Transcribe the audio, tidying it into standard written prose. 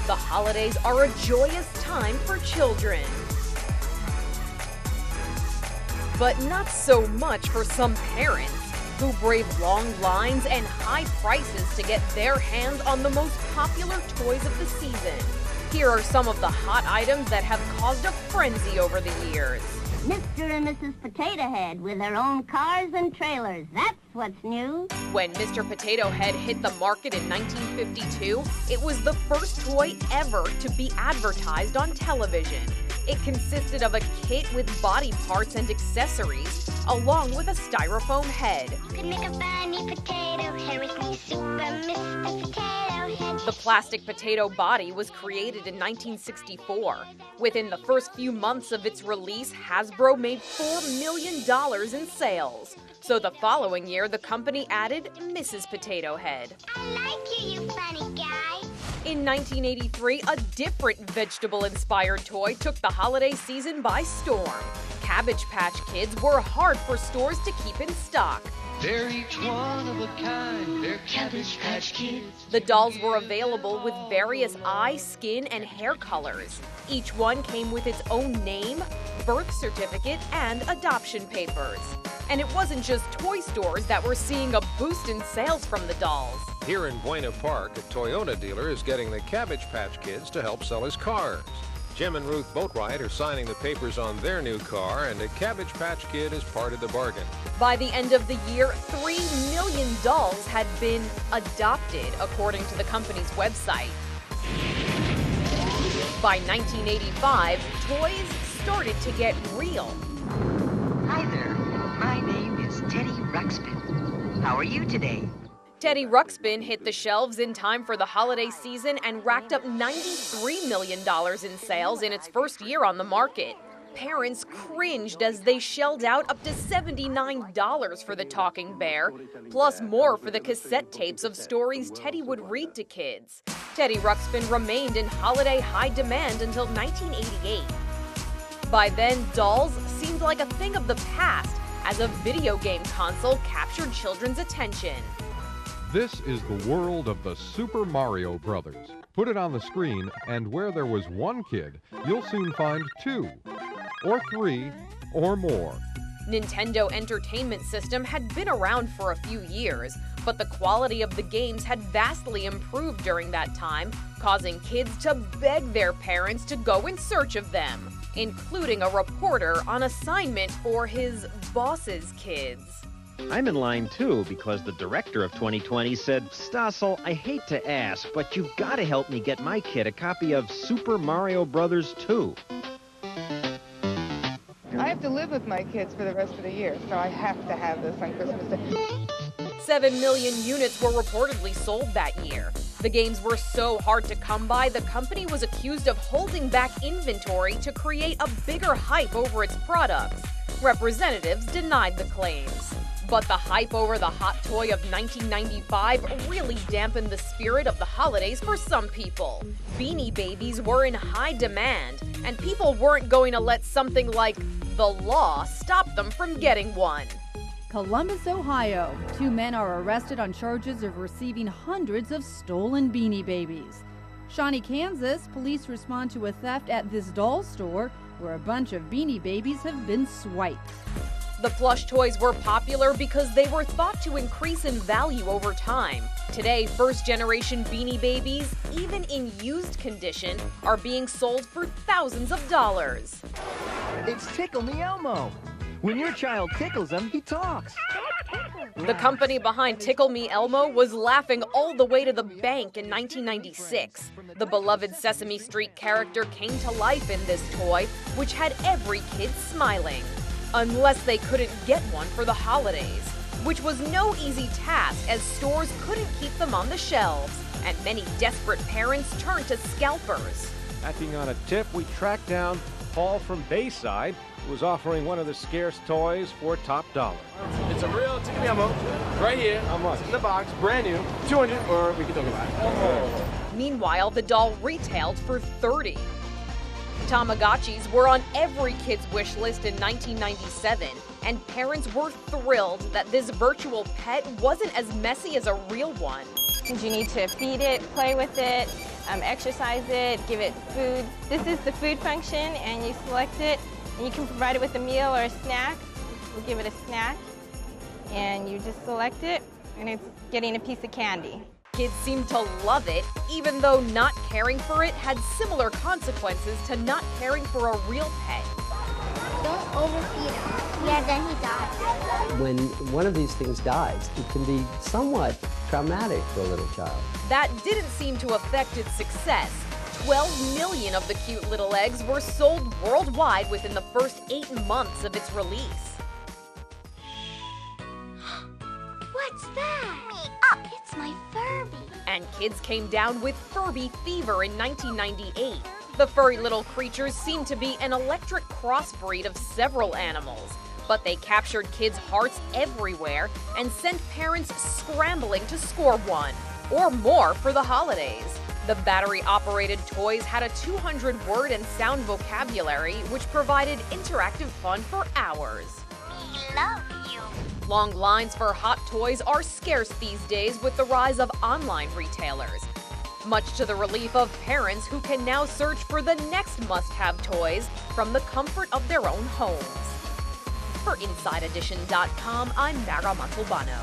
The holidays are a joyous time for children. But not so much for some parents, who brave long lines and high prices to get their hands on the most popular toys of the season. Here are some of the hot items that have caused a frenzy over the years. Mr. and Mrs. Potato Head with their own cars and trailers. That's what's new. When Mr. Potato Head hit the market in 1952, it was the first toy ever to be advertised on television. It consisted of a kit with body parts and accessories, along with a styrofoam head. You could make a funny potato head with me, Super Mr. Potato Head. The plastic potato body was created in 1964. Within the first few months of its release, Hasbro made $4 million in sales. So the following year, the company added Mrs. Potato Head. I like you, you funny guy. In 1983, a different vegetable-inspired toy took the holiday season by storm. Cabbage Patch Kids were hard for stores to keep in stock. They're each one of a kind, they're Cabbage Patch Kids. The dolls were available with various eye, skin, and hair colors. Each one came with its own name, birth certificate, and adoption papers. And it wasn't just toy stores that were seeing a boost in sales from the dolls. Here in Buena Park, a Toyota dealer is getting the Cabbage Patch Kids to help sell his cars. Jim and Ruth Boatwright are signing the papers on their new car, and a Cabbage Patch Kid is part of the bargain. By the end of the year, 3 million dolls had been adopted, according to the company's website. By 1985, toys started to get real. Hi there. My name is Teddy Ruxpin. How are you today? Teddy Ruxpin hit the shelves in time for the holiday season and racked up $93 million in sales in its first year on the market. Parents cringed as they shelled out up to $79 for the talking bear, plus more for the cassette tapes of stories Teddy would read to kids. Teddy Ruxpin remained in holiday high demand until 1988. By then, dolls seemed like a thing of the past, as a video game console captured children's attention. This is the world of the Super Mario Brothers. Put it on the screen, and where there was one kid, you'll soon find 2, or 3, or more. Nintendo Entertainment System had been around for a few years, but the quality of the games had vastly improved during that time, causing kids to beg their parents to go in search of them, including a reporter on assignment for his boss's kids. I'm in line too because the director of 2020 said, Stossel, I hate to ask, but you've got to help me get my kid a copy of Super Mario Brothers 2. I have to live with my kids for the rest of the year, so I have to have this on Christmas Day. 7 million units were reportedly sold that year. The games were so hard to come by, the company was accused of holding back inventory to create a bigger hype over its products. Representatives denied the claims. But the hype over the hot toy of 1995 really dampened the spirit of the holidays for some people. Beanie Babies were in high demand, and people weren't going to let something like the law stop them from getting one. Columbus, Ohio. 2 men are arrested on charges of receiving hundreds of stolen Beanie Babies. Shawnee, Kansas, police respond to a theft at this doll store where a bunch of Beanie Babies have been swiped. The plush toys were popular because they were thought to increase in value over time. Today, first-generation Beanie Babies, even in used condition, are being sold for thousands of dollars. It's Tickle Me Elmo. When your child tickles him, he talks. The company behind Tickle Me Elmo was laughing all the way to the bank in 1996. The beloved Sesame Street character came to life in this toy, which had every kid smiling. Unless they couldn't get one for the holidays, which was no easy task as stores couldn't keep them on the shelves, and many desperate parents turned to scalpers. Acting on a tip, we tracked down Paul from Bayside, who was offering one of the scarce toys for top dollar. It's a real Tickle Me Elmo, right here. How much? In the box, brand new, 200, or we can talk about it. Oh. Meanwhile, the doll retailed for $30. Tamagotchis were on every kid's wish list in 1997, and parents were thrilled that this virtual pet wasn't as messy as a real one. You need to feed it, play with it, exercise it, give it food. This is the food function, and you select it, and you can provide it with a meal or a snack. We'll give it a snack, and you just select it, and it's getting a piece of candy. Kids seem to love it, even though not caring for it had similar consequences to not caring for a real pet. Don't overfeed him. Yeah, then he dies. When one of these things dies, it can be somewhat traumatic for a little child. That didn't seem to affect its success. 12 million of the cute little eggs were sold worldwide within the first 8 months of its release. What's that? It's my Furby. And kids came down with Furby fever in 1998. The furry little creatures seemed to be an electric crossbreed of several animals, but they captured kids' hearts everywhere and sent parents scrambling to score one or more for the holidays. The battery-operated toys had a 200-word and sound vocabulary, which provided interactive fun for hours. We love you. Long lines for hot toys are scarce these days with the rise of online retailers, much to the relief of parents who can now search for the next must-have toys from the comfort of their own homes. For InsideEdition.com, I'm Mara Montalbano.